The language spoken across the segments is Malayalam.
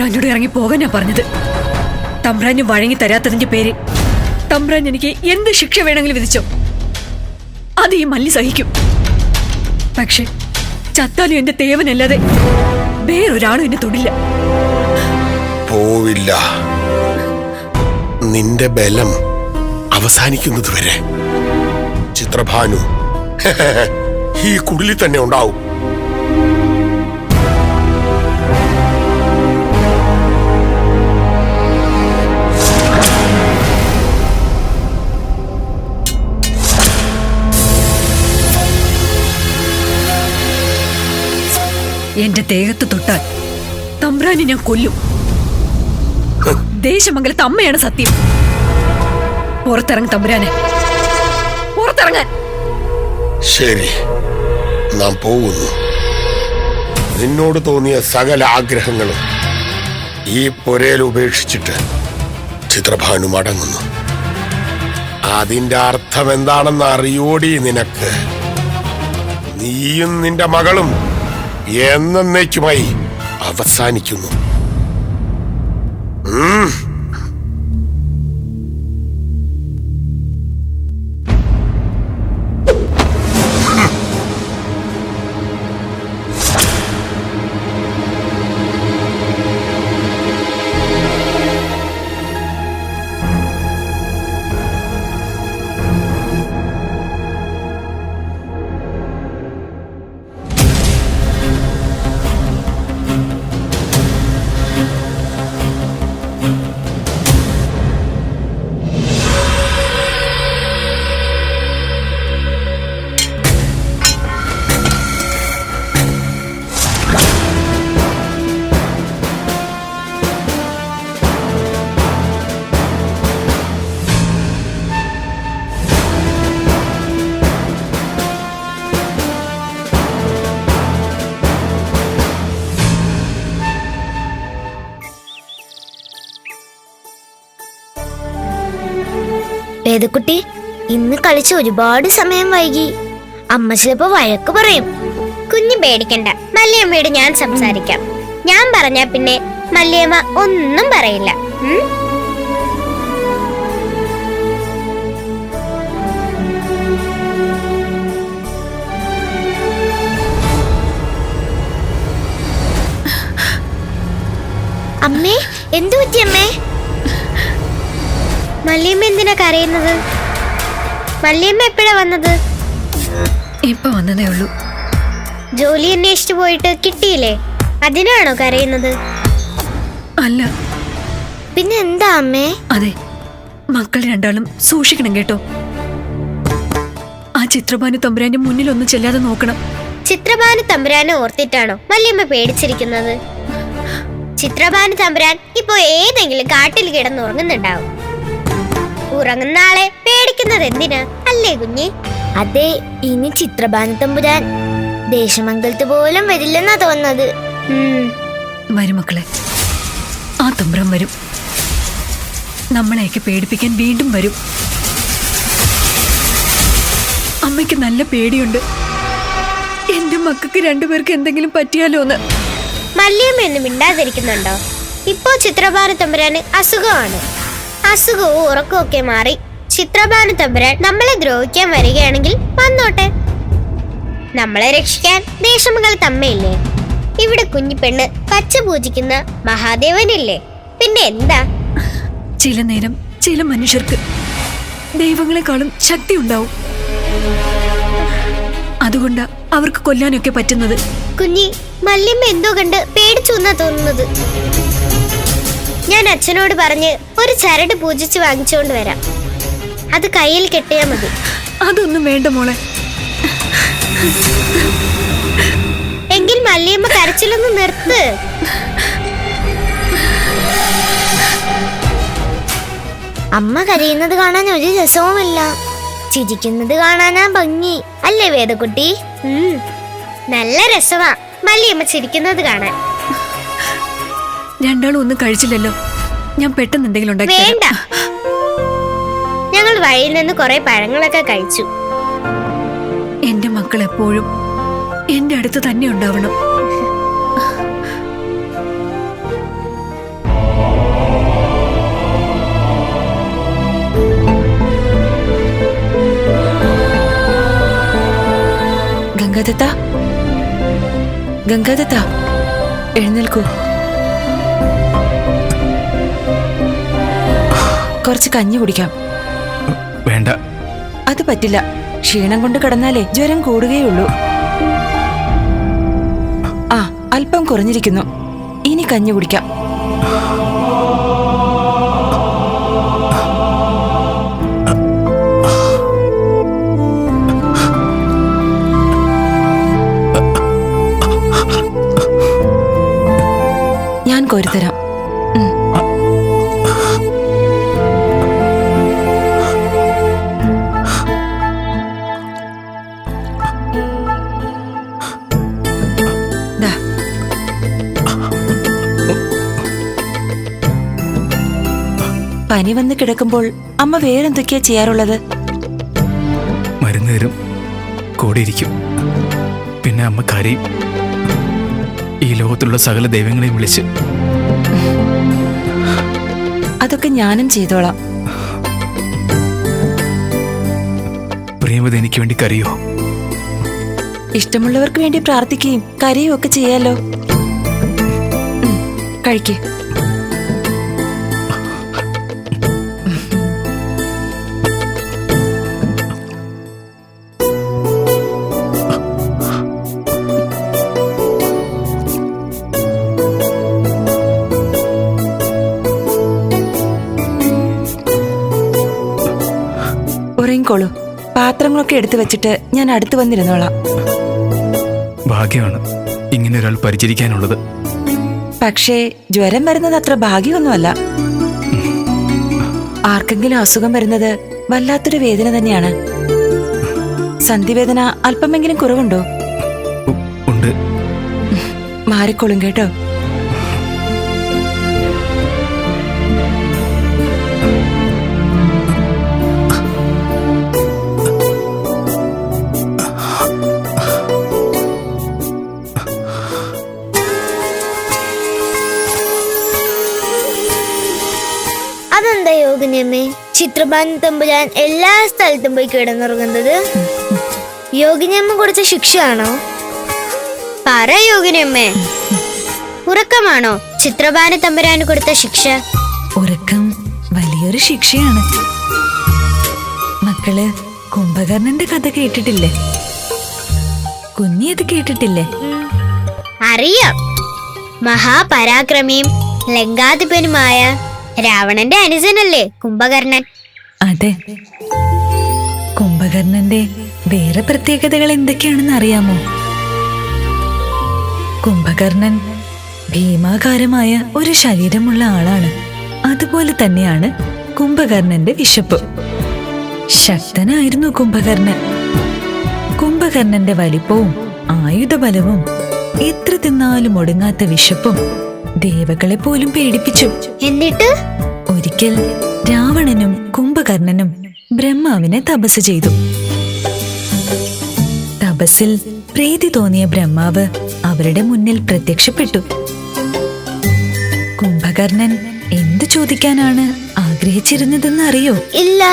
തമ്പ്രാനോട് ഇറങ്ങി പോകാൻ ഞാൻ പറഞ്ഞത്. തമ്പ്രാന് വഴങ്ങി തരാത്തതിന്റെ പേര് തമ്പ്രാൻ എനിക്ക് എന്ത് ശിക്ഷ വേണമെങ്കിലും വിധിച്ചോ, അത് ഈ മല്ലി സഹിക്കും. പക്ഷെ ചത്താലും എന്റെ തേവനല്ലാതെ വേറൊരാളും എന്നെ തൊടില്ല. പോവില്ല. നിന്റെ ബലം അവസാനിക്കുന്നത് വരെ ചിത്രഭാനു ഈ കുടിലിൽ തന്നെ ഉണ്ടാവും. എന്റെ ദേഹത്ത് തൊട്ടാൽ തമ്പ്രാനെ ഞാൻ കൊല്ലും. ദേശമംഗലത്ത് അമ്മയാണ് സത്യം. പുറത്തിറങ്ങ തമ്പുരാനെ, പുറത്തിറങ്ങാൻ. ശരി, നാം പോകുന്നു. നിന്നോട് തോന്നിയ സകല ആഗ്രഹങ്ങളും ഈ പുരയിൽ ഉപേക്ഷിച്ചിട്ട് ചിത്രഭാനു മടങ്ങുന്നു. അതിന്റെ അർത്ഥം എന്താണെന്ന് അറിയോടി നിനക്ക്? നീയും നിന്റെ മകളും എന്നേക്കുമായി അവസാനിക്കുന്നു. വേദക്കുട്ടി, ഇന്ന് കളിച്ച് ഒരുപാട് സമയം വൈകി. അമ്മ ചിലപ്പോ വഴക്ക് പറയും. കുഞ്ഞു പേടിക്കണ്ട, മല്ലിയമ്മയോട് ഞാൻ സംസാരിക്കാം. ഞാൻ പറഞ്ഞാ പിന്നെ മല്ലിയമ്മ ഒന്നും പറയില്ല. അമ്മേ, എന്തു പറ്റി അമ്മേ? മല്ലിയമ്മ എന്തിനാ കരയുന്നത്? മല്ലിയമ്മ എപ്പോഴാ വന്നത്? ഇപ്പൊ വന്നതേ ഉള്ളൂ. ജോലി അന്വേഷിച്ചു പോയിട്ട് കിട്ടിയില്ലേ, അതിനാണോ കരയുന്നത്? അല്ല. പിന്നെ എന്താ അമ്മേ? അതെ, മക്കൾ രണ്ടാളും സൂക്ഷിക്കണം കേട്ടോ. ആ ചിത്രഭാനു തമ്പുരാന്റെ മുന്നിലൊന്നും ചെല്ലാതെ നോക്കണം. ചിത്രഭാനു തമ്പുരാനെ ഓർത്തിട്ടാണോ മല്ലിയമ്മ പേടിച്ചിരിക്കുന്നത്? ചിത്രഭാനു തമ്പുരാൻ ഇപ്പൊ ഏതെങ്കിലും കാട്ടിൽ കിടന്നുറങ്ങുന്നുണ്ടാവും. ഉറങ്ങുന്ന ആളെ പേടിക്കുന്നത് എന്തിനാ, അല്ലേ കുഞ്ഞി? അതെ, ഇനി ചിത്രഭാനു തമ്പുരാൻ ദേശമംഗലത്ത് പോലും വരില്ലെന്നാ തോന്നുന്നത്. വരും മക്കളെ, ആ തമ്പുരാൻ വരും. നമ്മളെയൊക്കെ പേടിപ്പിക്കാൻ വീണ്ടും വരും. അമ്മയ്ക്ക് നല്ല പേടിയുണ്ട്, എന്റെ മക്കൾക്ക് രണ്ടുപേർക്ക് എന്തെങ്കിലും പറ്റിയാലോന്ന്. മല്ലിയമ്മ ഒന്നും മിണ്ടാതിരിക്കുന്നുണ്ടോ? ഇപ്പോ ചിത്രഭാനു തമ്പുരാന് അസുഖമാണ്. അസുഖവും ഉറക്കവും ഒക്കെ മാറി ചിത്രഭാനു തമ്പുരാൻ നമ്മളെ ദ്രോഹിക്കാൻ വരികയാണെങ്കിൽ വന്നോട്ടെ. നമ്മളെ രക്ഷിക്കാൻ ദേശമംഗലത്ത് അമ്മയില്ലേ? ഇവിടെ കുഞ്ഞിപ്പെണ്ണ് പച്ച പൂജിക്കുന്ന മഹാദേവനില്ലേ? പിന്നെ എന്താ? ചില നേരം ചില മനുഷ്യർക്ക് ദൈവങ്ങളെക്കാളും ശക്തി ഉണ്ടാവും. അതുകൊണ്ടാ അവർക്ക് കൊല്ലാനൊക്കെ പറ്റുന്നത്. കുഞ്ഞി, മല്ലിയമ്മ എന്തോ കണ്ട് പേടിച്ചു എന്നാ തോന്നുന്നത്. ഞാൻ അച്ഛനോട് പറഞ്ഞ് ഒരു ചരട് പൂജിച്ച് വാങ്ങിച്ചുകൊണ്ട് വരാം. അത് കയ്യിൽ കെട്ടിയാ മതി. അതൊന്നും വേണ്ട മോളെ. എങ്കിൽ മല്ലിയമ്മ കരച്ചിലൊന്ന് നിർത്ത്. അമ്മ കരയുന്നത് കാണാൻ ഒരു രസവുമില്ല, ചിരിക്കുന്നത് കാണാനാ ഭംഗി, അല്ലേ വേദക്കുട്ടി? നല്ല രസമാ മല്ലിയമ്മ ചിരിക്കുന്നത് കാണാൻ. രണ്ടാളും ഒന്നും കഴിച്ചില്ലല്ലോ, ഞാൻ പെട്ടെന്ന് എന്തെങ്കിലും ഉണ്ടാക്കി. വേണ്ട, ഞങ്ങൾ വഴിയിൽ നിന്ന് കുറെ പഴങ്ങളൊക്കെ കഴിച്ചു. എന്റെ മക്കൾ എപ്പോഴും എന്റെ അടുത്ത് തന്നെ ഉണ്ടാവണം. ഗംഗാദത്ത, ഗംഗാദത്ത, എഴുന്നേൽക്കൂ. കുറച്ച് കഞ്ഞി കുടിക്കാം. വേണ്ട. അത് പറ്റില്ല. ക്ഷീണം കൊണ്ട് കിടന്നാലേ ജ്വരം കൂടുകയുള്ളൂ. ആ, അല്പം കുറഞ്ഞിരിക്കുന്നു. ഇനി കഞ്ഞി കുടിക്കാം. ഞാൻ കോരിത്തരാം. പനി വന്ന് കിടക്കുമ്പോൾ അമ്മ വേറെന്തൊക്കെയാ ചെയ്യാറുള്ളത്? മരുന്ന് തരും, കൂടിയിരിക്കും. പിന്നെ അമ്മ കരയും. ഈ ലോകത്തുള്ള സകല ദൈവങ്ങളെയും വിളിച്ച്. അതൊക്കെ ഞാനും ചെയ്തോളാം. പ്രിയമത് എനിക്ക് വേണ്ടി കരയോ? ഇഷ്ടമുള്ളവർക്ക് വേണ്ടി പ്രാർത്ഥിക്കുകയും കരയും ഒക്കെ ചെയ്യാലോ. കഴിക്കേ. ഉറങ്ങിക്കോളൂ. പാത്രങ്ങളൊക്കെ എടുത്തു വെച്ചിട്ട് ഞാൻ അടുത്ത് വന്നിരുന്നോളാം. ഭാഗ്യമാണ് ഇങ്ങനെ ഒരാൾ പരിചരിക്കാനുള്ളത്. പക്ഷേ ജ്വരം വരുന്നത് അത്ര ഭാഗ്യമൊന്നുമല്ല. ആർക്കെങ്കിലും അസുഖം വരുന്നത് വല്ലാത്തൊരു വേദന തന്നെയാണ്. സന്ധിവേദന അല്പമെങ്കിലും കുറവുണ്ടോ? ഉണ്ട്. മാറിക്കോളും കേട്ടോ. അതെന്താ യോഗിനിയമ്മേ ചിത്രഭാനു തമ്പുരാൻ എല്ലാ സ്ഥലത്തും പോയി കിടന്നുറങ്ങുന്നത്? യോഗിനിയമ്മ കൊടുത്ത ശിക്ഷയാണോ? പറ യോഗിനിയമ്മേ, ഉറക്കമാണോ ചിത്രഭാനു തമ്പുരാന് കൊടുത്ത ശിക്ഷ? ഉറക്കം വലിയൊരു ശിക്ഷയാണ്. മക്കള് കുംഭകർണന്റെ കഥ കേട്ടിട്ടില്ലേ? കുഞ്ഞിയത് കേട്ടിട്ടില്ലേ? അറിയാം. മഹാപരാക്രമിയും ലങ്കാധിപനുമായ രാവണന്റെ അനുജനല്ലേ കുംഭകർണൻ? അതെ. കുംഭകർണന്റെ വേറെ പ്രത്യേകതകൾ എന്തൊക്കെയാണെന്ന് അറിയാമോ? കുംഭകർണൻ ഭീമാകാരമായ ഒരു ശരീരമുള്ള ആളാണ്. അതുപോലെ തന്നെയാണ് കുംഭകർണന്റെ വിശപ്പ്. ശക്തനായിരുന്നു കുംഭകർണൻ. കുംഭകർണന്റെ വലിപ്പവും ആയുധബലവും എത്ര തിന്നാലും ഒടുങ്ങാത്ത വിശപ്പും ദേവകളെ പോലും പേടിപ്പിച്ചു. എന്നിട്ട് ഒരിക്കൽ രാവണനും കുംഭകർണനും ബ്രഹ്മാവിനെ തപസ് ചെയ്തു. തപസ്സിൽ പ്രീതി തോന്നിയ ബ്രഹ്മാവ് അവരുടെ മുന്നിൽ പ്രത്യക്ഷപ്പെട്ടു. കുംഭകർണൻ എന്തു ചോദിക്കാനാണ് ആഗ്രഹിച്ചിരുന്നതെന്ന് അറിയോ? ഇല്ല.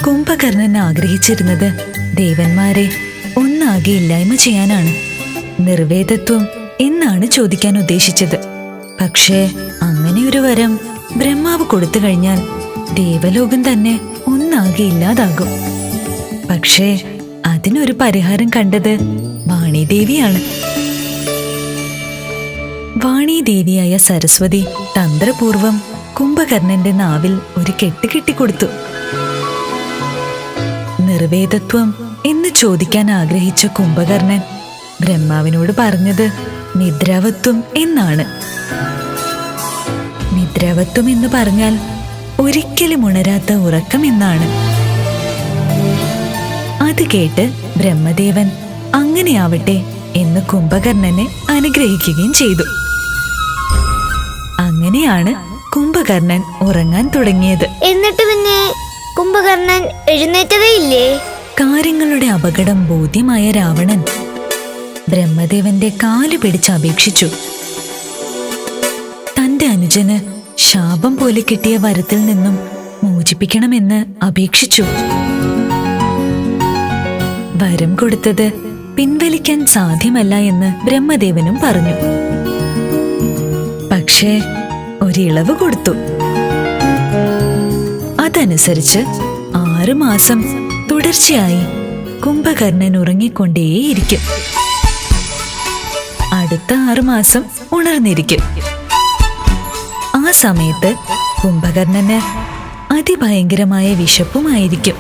കുംഭകർണൻ ആഗ്രഹിച്ചിരുന്നത് ദേവന്മാരെ ഒന്നാകെ ഇല്ലായ്മ ചെയ്യാനാണ്. നിർവേദത്വം എന്നാണ് ചോദിക്കാൻ ഉദ്ദേശിച്ചത്. പക്ഷേ അങ്ങനെ ഒരു വരം ബ്രഹ്മാവ് കൊടുത്തു കഴിഞ്ഞാൽ ദേവലോകം തന്നെ ഒന്നാകെ ഇല്ലാതാകും. പക്ഷേ അതിനൊരു പരിഹാരം കണ്ടത് വാണീദേവിയാണ്. വാണീദേവിയായ സരസ്വതി തന്ത്രപൂർവം കുംഭകർണന്റെ നാവിൽ ഒരു കെട്ട് കെട്ടിക്കൊടുത്തു. നിർവേദത്വം എന്ന് ചോദിക്കാൻ ആഗ്രഹിച്ച കുംഭകർണൻ ബ്രഹ്മാവിനോട് പറഞ്ഞത് നിദ്രാവത്വം എന്നാണ്. നിദ്രാവത്വം എന്ന് പറഞ്ഞാൽ ഒരിക്കലും ഉണരാത്ത ഉറക്കം എന്നാണ്. അത് കേട്ട് ബ്രഹ്മദേവൻ അങ്ങനെയാവട്ടെ എന്ന് കുംഭകർണനെ അനുഗ്രഹിക്കുകയും ചെയ്തു. അങ്ങനെയാണ് കുംഭകർണൻ ഉറങ്ങാൻ തുടങ്ങിയത്. എന്നിട്ട് പിന്നെ കുംഭകർണൻ എഴുന്നേറ്റതേ ഇല്ലേ? കാര്യങ്ങളുടെ അപകടം ബോധ്യമായ രാവണൻ ബ്രഹ്മദേവന്റെ കാല് പിടിച്ച് അപേക്ഷിച്ചു. തന്റെ അനുജന് ശാപം പോലെ കിട്ടിയ വരത്തിൽ നിന്നും മോചിപ്പിക്കണമെന്ന് അപേക്ഷിച്ചു. വരം കൊടുത്തത് പിൻവലിക്കാൻ സാധ്യമല്ല എന്ന് ബ്രഹ്മദേവനും പറഞ്ഞു. പക്ഷേ ഒരിളവ് കൊടുത്തു. അതനുസരിച്ച് 6 മാസം തുടർച്ചയായി കുംഭകർണൻ ഉറങ്ങിക്കൊണ്ടേയിരിക്കും. അടുത്ത 6 മാസം ഉണർന്നിരിക്കും. ആ സമയത്ത് കുംഭകർണന് അതിഭയങ്കരമായ വിശപ്പുമായിരിക്കും.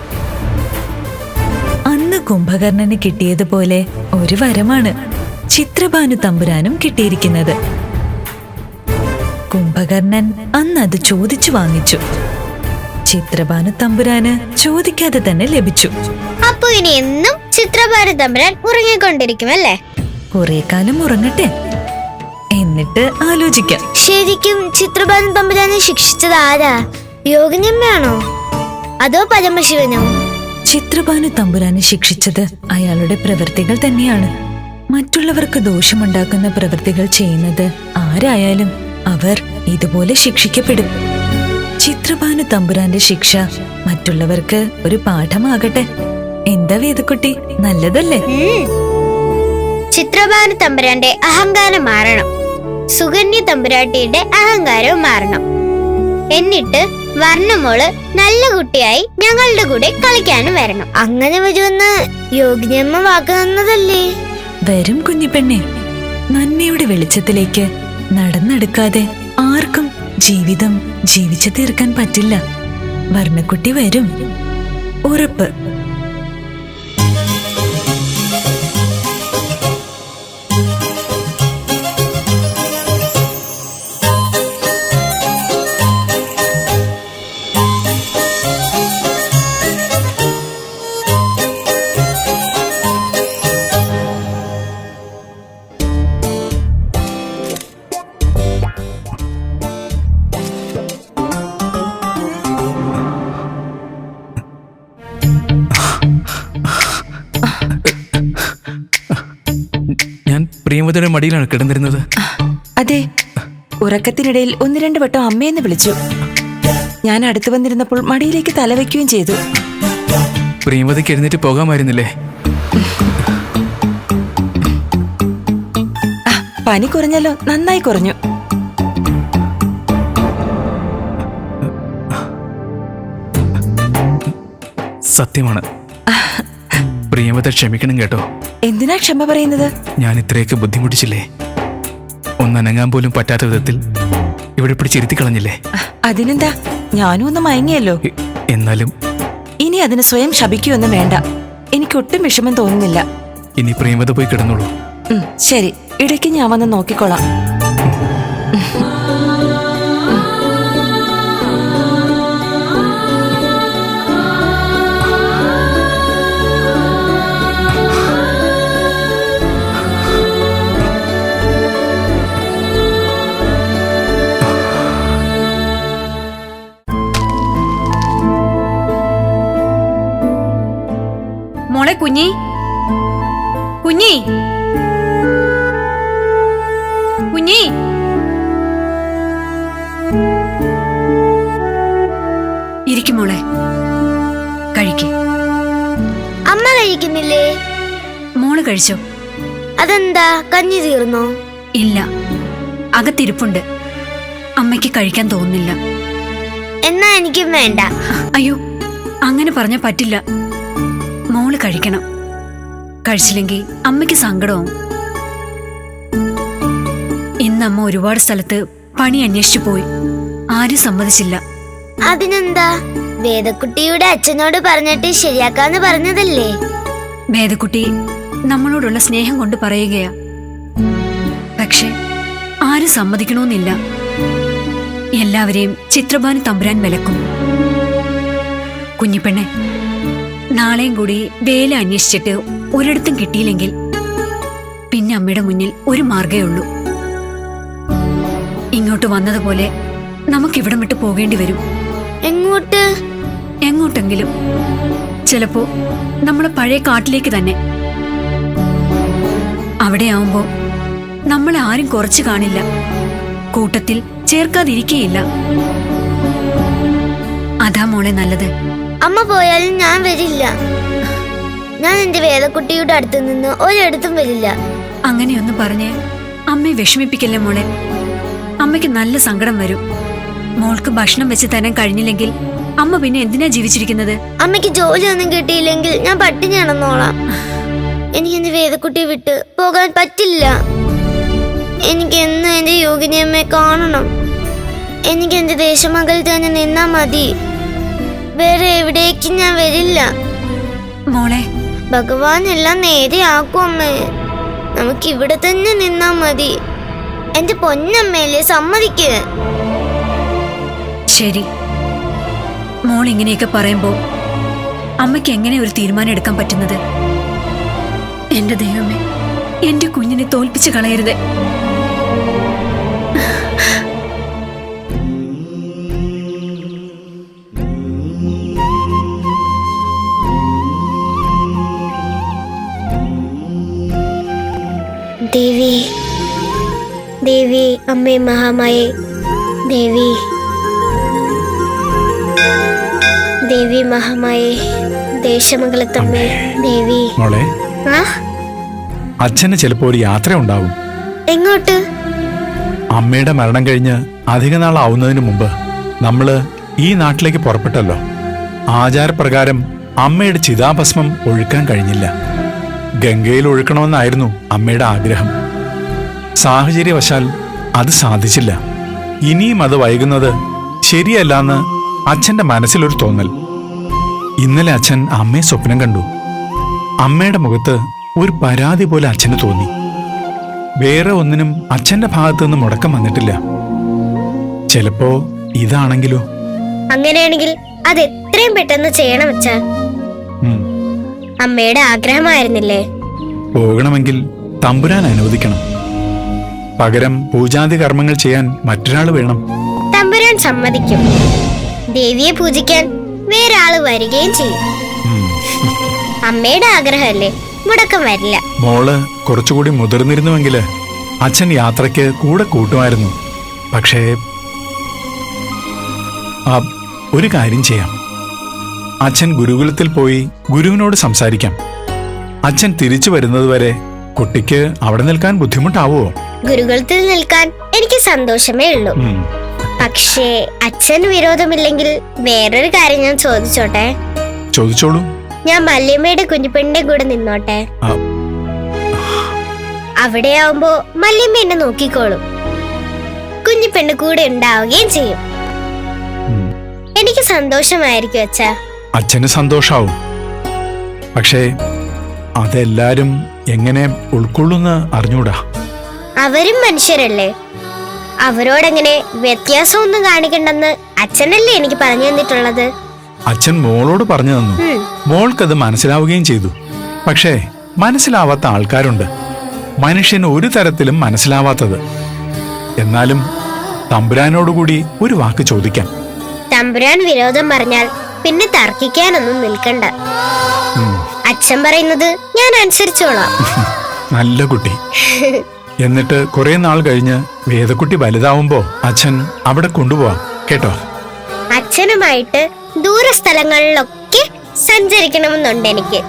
അന്ന് കുംഭകർണന് കിട്ടിയതുപോലെ ഒരു വരമാണ് ചിത്രഭാനു തമ്പുരാനും കിട്ടിയിരിക്കുന്നത്. കുംഭകർണൻ അന്നത് ചോദിച്ചു വാങ്ങിച്ചു. ചിത്രഭാനു തമ്പുരാന് ചോദിക്കാതെ തന്നെ ലഭിച്ചു. അപ്പൊ ഇനി എന്നും ചിത്രഭാനു തമ്പുരാൻ ഉറങ്ങിക്കൊണ്ടിരിക്കും അല്ലേ? കുറെ കാലം ഉറങ്ങട്ടെ, എന്നിട്ട് ആലോചിക്കാം. ശരിക്കും ചിത്രഭാനു തമ്പുരാനെ ശിക്ഷിച്ചത് ആരാ? യോഗിനിയമ്മയാണോ അതോ പരമശിവനോ? ചിത്രഭാനു തമ്പുരാനെ ശിക്ഷിച്ചത് അയാളുടെ പ്രവൃത്തികൾ തന്നെയാണ്. മറ്റുള്ളവർക്ക് ദോഷമുണ്ടാക്കുന്ന പ്രവൃത്തികൾ ചെയ്യുന്നത് ആരായാലും അവർ ഇതുപോലെ ശിക്ഷിക്കപ്പെടും. ചിത്രഭാനു തമ്പുരാന്റെ ശിക്ഷ മറ്റുള്ളവർക്ക് ഒരു പാഠമാകട്ടെ. എന്താ വേദക്കുട്ടി, നല്ലതല്ലേ? ചിത്രഭാനു തമ്പുരാന്റെ അഹങ്കാരം മാറണം, സുകന്യ തമ്പുരാട്ടിയുടെ അഹങ്കാരവും മാറണം. എന്നിട്ട് വർണ്ണമോള് നല്ല കുട്ടിയായി ഞങ്ങളുടെ കൂടെ കളിക്കാനും വരണം. അങ്ങനെ വരുമെന്ന് യോഗിനിയമ്മ വാക്ക് തന്നതല്ലേ? വരും കുഞ്ഞിപ്പെണ്ണെ. നന്മയുടെ വെളിച്ചത്തിലേക്ക് നടന്നെടുക്കാതെ ആർക്കും ജീവിതം ജീവിച്ചു തീർക്കാൻ പറ്റില്ല. വർണ്ണക്കുട്ടി വരും, ഉറപ്പ്. ഞാൻ പ്രിയമതിയുടെ മടിയിലാണ് കിടന്നിരുന്നത്. അതെ, ഉറക്കത്തിനിടയിൽ 1-2 വട്ടം അമ്മയെന്ന് വിളിച്ചു. ഞാൻ അടുത്തു വന്നിരുന്നപ്പോൾ മടിയിലേക്ക് തലവെക്കുകയും ചെയ്തു. പ്രിയമതിക്ക് എഴുന്നേറ്റ് പോകാമായിരുന്നില്ലേ? പനി കുറഞ്ഞല്ലോ, നന്നായി കുറഞ്ഞു. സത്യമാണ്. പ്രിയമത ക്ഷമിക്കണം കേട്ടോ. എന്തിനാ ക്ഷമ പറയുന്നത്? ഞാൻ ഇത്രയൊക്കെ ബുദ്ധിമുട്ടിച്ചില്ലേ? ഒന്നനങ്ങാൻ പോലും പറ്റാത്ത വിധത്തിൽ ഇവിടെ പിടിച്ചിരുത്തി കളഞ്ഞില്ലേ? അതിനെന്താ, ഞാനും ഒന്ന് മയങ്ങിയല്ലോ. എന്നാലും ഇനി അതിന് സ്വയം ശപിക്കുകയൊന്നും വേണ്ട. എനിക്കൊട്ടും വിഷമം തോന്നുന്നില്ല. ഇനി പ്രിയമത പോയി കിടന്നോളൂ. ശരി, ഇടയ്ക്ക് ഞാൻ വന്ന് നോക്കിക്കോളാം. മോളെ കുഞ്ഞി, കുഞ്ഞി, കുഞ്ഞി. ഇരിക്കും മോളെ, കഴിക്ക്. അമ്മ കഴിക്കുന്നില്ലേ? മോള് കഴിച്ചോ? അതെന്താ, കഞ്ഞി തീർന്നോ? ഇല്ല, അകത്തിരിപ്പുണ്ട്. അമ്മയ്ക്ക് കഴിക്കാൻ തോന്നുന്നില്ല. എന്നാ എനിക്കും വേണ്ട. അയ്യോ, അങ്ങനെ പറഞ്ഞാ പറ്റില്ല. മോള് കഴിക്കണം. കഴിച്ചില്ലെങ്കിൽ അമ്മയ്ക്ക് സങ്കടവും. ഇന്നമ്മ ഒരുപാട് സ്ഥലത്ത് പണി അന്വേഷിച്ചു പോയി. ആരും സമ്മതിച്ചില്ല. അതിനെന്താ, വേദക്കുട്ടിയുടെ അച്ഛനോട് പറഞ്ഞിട്ട് ശരിയാക്കാന്ന് പറഞ്ഞതല്ലേ? വേദക്കുട്ടി നമ്മളോടുള്ള സ്നേഹം കൊണ്ട് പറയുകയാ. പക്ഷെ ആരും സമ്മതിക്കണമെന്നില്ല. എല്ലാവരെയും ചിത്രഭാനു തമ്പുരാൻ വിലക്കും. കുഞ്ഞിപ്പെണ്ണെ, നാളെയും കൂടി വേല അന്വേഷിച്ചിട്ട് ഒരിടത്തും കിട്ടിയില്ലെങ്കിൽ പിന്നെ അമ്മയുടെ മുന്നിൽ ഒരു മാർഗേ ഉള്ളൂ. ഇങ്ങോട്ട് വന്നതുപോലെ നമുക്കിവിടം വിട്ട് പോകേണ്ടി വരും. എങ്ങോട്ട്? എങ്ങോട്ടെങ്കിലും. ചിലപ്പോ നമ്മളെ പഴയ കാട്ടിലേക്ക് തന്നെ. അവിടെയാവുമ്പോ നമ്മളെ ആരും കുറച്ചു കാണില്ല, കൂട്ടത്തിൽ ചേർക്കാതിരിക്കുകയില്ല. അതാ മോളെ നല്ലത്. അമ്മ പോയാലും ഞാൻ വരില്ല. ഞാൻ എന്റെ വേദക്കുട്ടിയുടെ അടുത്ത് നിന്ന് ഒരിടത്തും വരില്ല. അങ്ങനെയൊന്നും പറഞ്ഞ് അമ്മയെ വിഷമിപ്പിക്കല്ലേ മോളെ. അമ്മയ്ക്ക് നല്ല സങ്കടം വരും. മോൾക്ക് ഭക്ഷണം വെച്ച് തരാൻ കഴിഞ്ഞില്ലെങ്കിൽ അമ്മ പിന്നെ എന്തിനാ ജീവിച്ചിരിക്കുന്നത്? അമ്മയ്ക്ക് ജോലിയൊന്നും കിട്ടിയില്ലെങ്കിൽ ഞാൻ പട്ടിണി കിടന്നോളാം. എനിക്ക് എന്റെ വേദക്കുട്ടിയെ വിട്ട് പോകാൻ പറ്റില്ല. എനിക്ക് എന്നും എന്റെ യോഗിനിയമ്മയെ കാണണം. എനിക്ക് എന്റെ ദേശമകളിൽ തന്നെ നിന്നാ മതി. വേറെ എവിടേക്കും ഞാൻ വരില്ല. മോളെ, ഭഗവാൻ എല്ലാം നേരെയാക്കും അമ്മേ. നമുക്ക് ഇവിടെ തന്നെ നിന്നാ മതി. എന്റെ പൊന്നമ്മയല്ലേ, സമ്മതിക്ക്. ശരി. മോൾ ഇങ്ങനെയൊക്കെ പറയുമ്പോ അമ്മയ്ക്ക് എങ്ങനെ ഒരു തീരുമാനം എടുക്കാൻ പറ്റുന്നത്? എന്റെ ദൈവമേ, എന്റെ കുഞ്ഞിനെ തോൽപ്പിച്ച് കളയരുത്. ദേവി, ദേവി, അമ്മേ മഹാമായേ, ദേവി, ദേവി മഹാമായേ, ദേശമംഗലത്തമ്മേ, ദേവി. മോളെ, ആ, അച്ഛന് ചിലപ്പോ ഒരു യാത്ര ഉണ്ടാവും. എങ്ങോട്ട്? അമ്മയുടെ മരണം കഴിഞ്ഞ് അധിക നാളാവുന്നതിന് മുമ്പ് നമ്മള് ഈ നാട്ടിലേക്ക് പുറപ്പെട്ടല്ലോ. ആചാരപ്രകാരം അമ്മയുടെ ചിതാഭസ്മം ഒഴുക്കാൻ കഴിഞ്ഞില്ല. ഗംഗയിൽ ഒഴുക്കണമെന്നായിരുന്നു അമ്മയുടെ ആഗ്രഹം. സാഹചര്യവശാൽ അത് സാധിച്ചില്ല. ഇനിയും അത് വൈകുന്നത് ശരിയല്ലാന്ന് അച്ഛന്റെ മനസ്സിലൊരു തോന്നൽ. ഇന്നലെ അച്ഛൻ അമ്മയെ സ്വപ്നം കണ്ടു. അമ്മയുടെ മുഖത്ത് ഒരു പരാതി പോലെ അച്ഛന് തോന്നി. വേറെ ഒന്നിനും അച്ഛന്റെ ഭാഗത്തുനിന്ന് മുടക്കം വന്നിട്ടില്ല. ചിലപ്പോ ഇതാണെങ്കിലോ? അങ്ങനെയാണെങ്കിൽ അത് എത്രയും പെട്ടെന്ന് ചെയ്യണം അച്ഛാ. ഉം. അമ്മയുടെ ആഗ്രഹമായിരുന്നില്ലേ? പോകണമെങ്കിൽ തമ്പുരാൻ അനുവദിക്കണം. പകരം പൂജാതി കർമ്മങ്ങൾ ചെയ്യാൻ മറ്റൊരാൾ വേണം. തമ്പുരാൻ സമ്മതിക്കും. ദേവിയെ പൂജിക്കാൻ വേറെ ആള് വരികയും ചെയ്യും. ഉം. അമ്മയുടെ ആഗ്രഹമല്ലേ, മുടക്കം വരില്ല. മോള് കുറച്ചുകൂടി മുതിർന്നിരുന്നുവെങ്കില് അച്ഛൻ യാത്രയ്ക്ക് കൂടെ കൂട്ടുമായിരുന്നു. പക്ഷേ ഒരു കാര്യം ചെയ്യാം. അച്ഛൻ ഗുരുകുലത്തിൽ പോയി ഗുരുവിനോട് സംസാരിക്കാം. അച്ഛൻ തിരിച്ചു വരുന്നതുവരെ കുട്ടിക്ക് അവിടെ നിൽക്കാൻ ബുദ്ധിമുട്ടാവോ? ഗുരുകുലത്തിൽ നിൽക്കാൻ എനിക്ക് സന്തോഷമേ ഉള്ളൂ. ഉം. പക്ഷേ അച്ഛൻ വിരോധമില്ലെങ്കിൽ വേറൊരു കാര്യം ഞാൻ ചോദിച്ചോട്ടെ? ചോദിച്ചോളൂ. ഞാൻ മല്യമ്മയുടെ കുഞ്ഞിപ്പെണ്ണിന്റെ കൂടെ നിന്നോട്ടെ? ആ, അവിടെയാവുമ്പോ മല്യമ്മ എന്നെ നോക്കിക്കോളും. കുഞ്ഞിപ്പെണ്ണ് കൂടെ ഉണ്ടാവുകയും ചെയ്യും. ഉം. എനിക്ക് സന്തോഷമായിരിക്കും അച്ഛാ. അച്ഛന് സന്തോഷാവും. പക്ഷേ അതെല്ലാരും എങ്ങനെ ഉൾക്കൊള്ളുന്ന് അറിഞ്ഞൂടാ. അവരും മനുഷ്യരല്ലേ. അവരോടെങ്ങനെ വ്യത്യാസമൊന്നും കാണിക്കണ്ടെന്ന് അച്ഛനല്ലേ എനിക്ക് പറഞ്ഞു തന്നിട്ടുള്ളത്. അച്ഛൻ മോളോട് പറഞ്ഞു തന്നു. മോൾക്കത് മനസ്സിലാവുകയും ചെയ്തു. പക്ഷേ മനസ്സിലാവാത്ത ആൾക്കാരുണ്ട്. മനുഷ്യന് ഒരു തരത്തിലും മനസ്സിലാവാത്തത്. എന്നാലും തമ്പുരാനോടുകൂടി ഒരു വാക്ക് ചോദിക്കാം. തമ്പുരാൻ വിരോധം പറഞ്ഞാൽ പിന്നെ തർക്കിക്കാനൊന്നും നിൽക്കണ്ട. അച്ഛൻ പറയുന്നത് ഞാൻ അനുസരിച്ചോളാം. നല്ല കുട്ടി. എന്നിട്ട് കുറെ നാൾ കഴിഞ്ഞ് വേദക്കുട്ടി വലുതാവുമ്പോ അച്ഛൻ അവിടെ കൊണ്ടുപോവാം കേട്ടോ. അച്ഛനുമായിട്ട് ദൂരസ്ഥലങ്ങളിലൊക്കെ സഞ്ചരിക്കണമെന്നുണ്ട് എനിക്ക്.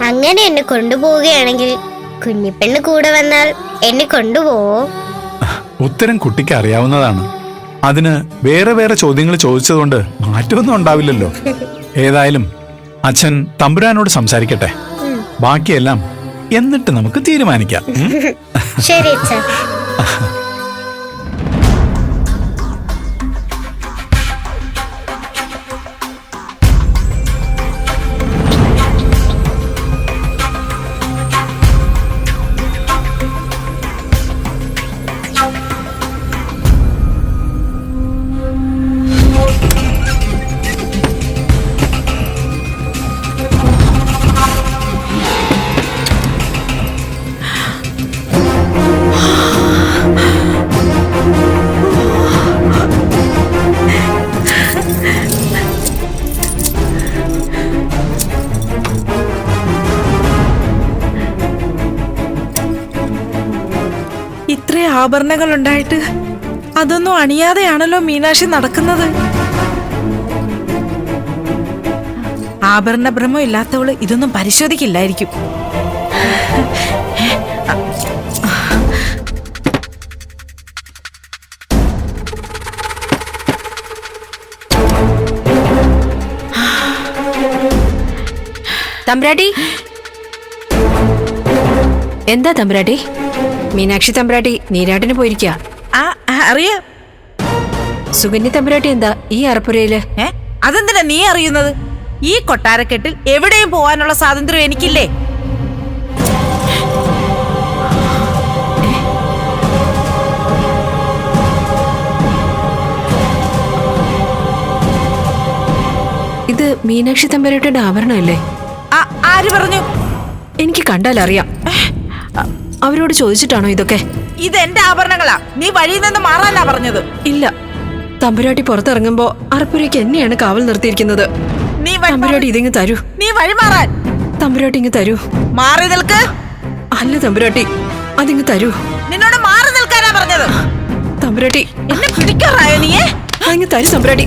അങ്ങനെ എന്നെ കൊണ്ടുപോവുകയാണെങ്കിൽ കുഞ്ഞിപ്പെണ്ണ് കൂടെ വന്നാൽ എന്നെ കൊണ്ടുപോവോ? ഉത്തരം കുട്ടിക്ക് അറിയാവുന്നതാണ്. അതിന് വേറെ വേറെ ചോദ്യങ്ങൾ ചോദിച്ചതുകൊണ്ട് മാറ്റമൊന്നും ഉണ്ടാവില്ലല്ലോ. ഏതായാലും അച്ഛൻ തമ്പുരാനോട് സംസാരിക്കട്ടെ. ബാക്കിയെല്ലാം എന്നിട്ട് നമുക്ക് തീരുമാനിക്കാം. ശരി അച്ഛാ. ഇത്രയും ആഭരണങ്ങൾ ഉണ്ടായിട്ട് അതൊന്നും അണിയാതെയാണല്ലോ മീനാക്ഷി നടക്കുന്നത്. ആഭരണ ഭ്രമം ഇല്ലാത്തവള് ഇതൊന്നും പരിശോധിക്കില്ലായിരിക്കും. തമ്പ്രാട്ടി, എന്താ തമ്പ്രാട്ടി? മീനാക്ഷി തമ്പ്രാട്ടി നീരാട്ടിന് പോയിരിക്ക. അറിയാ. സുകന്യ തമ്പ്രാട്ടി എന്താ ഈ അറപ്പുരയില്? അതെന്തിനാ നീ അറിയുന്നത്? ഈ കൊട്ടാരക്കെട്ടിൽ എവിടെയും പോവാനുള്ള സ്വാതന്ത്ര്യം എനിക്കില്ലേ? ഇത് മീനാക്ഷി തമ്പ്രാട്ടിയുടെ ആഭരണമല്ലേ? ആര് പറഞ്ഞു? എനിക്ക് കണ്ടാലറിയാം. അവരോട് ചോദിച്ചിട്ടാണോ ഇതൊക്കെ? ഇതെന്റെ ആഭരണങ്ങളാ. നീ വഴിയിൽ നിന്ന് മാറാനാ പറഞ്ഞത്. ഇല്ല, തമ്പുരാട്ടി പുറത്തിറങ്ങുമ്പോ അറപ്പുരയ്ക്ക് എന്നെയാണ് കാവൽ നിർത്തിയിരിക്കുന്നത്. തമ്പുരാട്ടി ഇതിങ്ങ് തരൂ. നീ വഴി മാറാൻ. തമ്പുരാട്ടി ഇങ്ങ് തരൂ. മാറി നിൽക്ക്. അല്ല തമ്പുരാട്ടി, അതിങ്ങ് തരൂ. നിന്നോട് മാറി നിൽക്കാനാ പറഞ്ഞത്. തമ്പുരാട്ടി എന്നെ പിടിക്കാറായോ നീ? അതിങ്ങ് തരൂ തമ്പുരാട്ടി.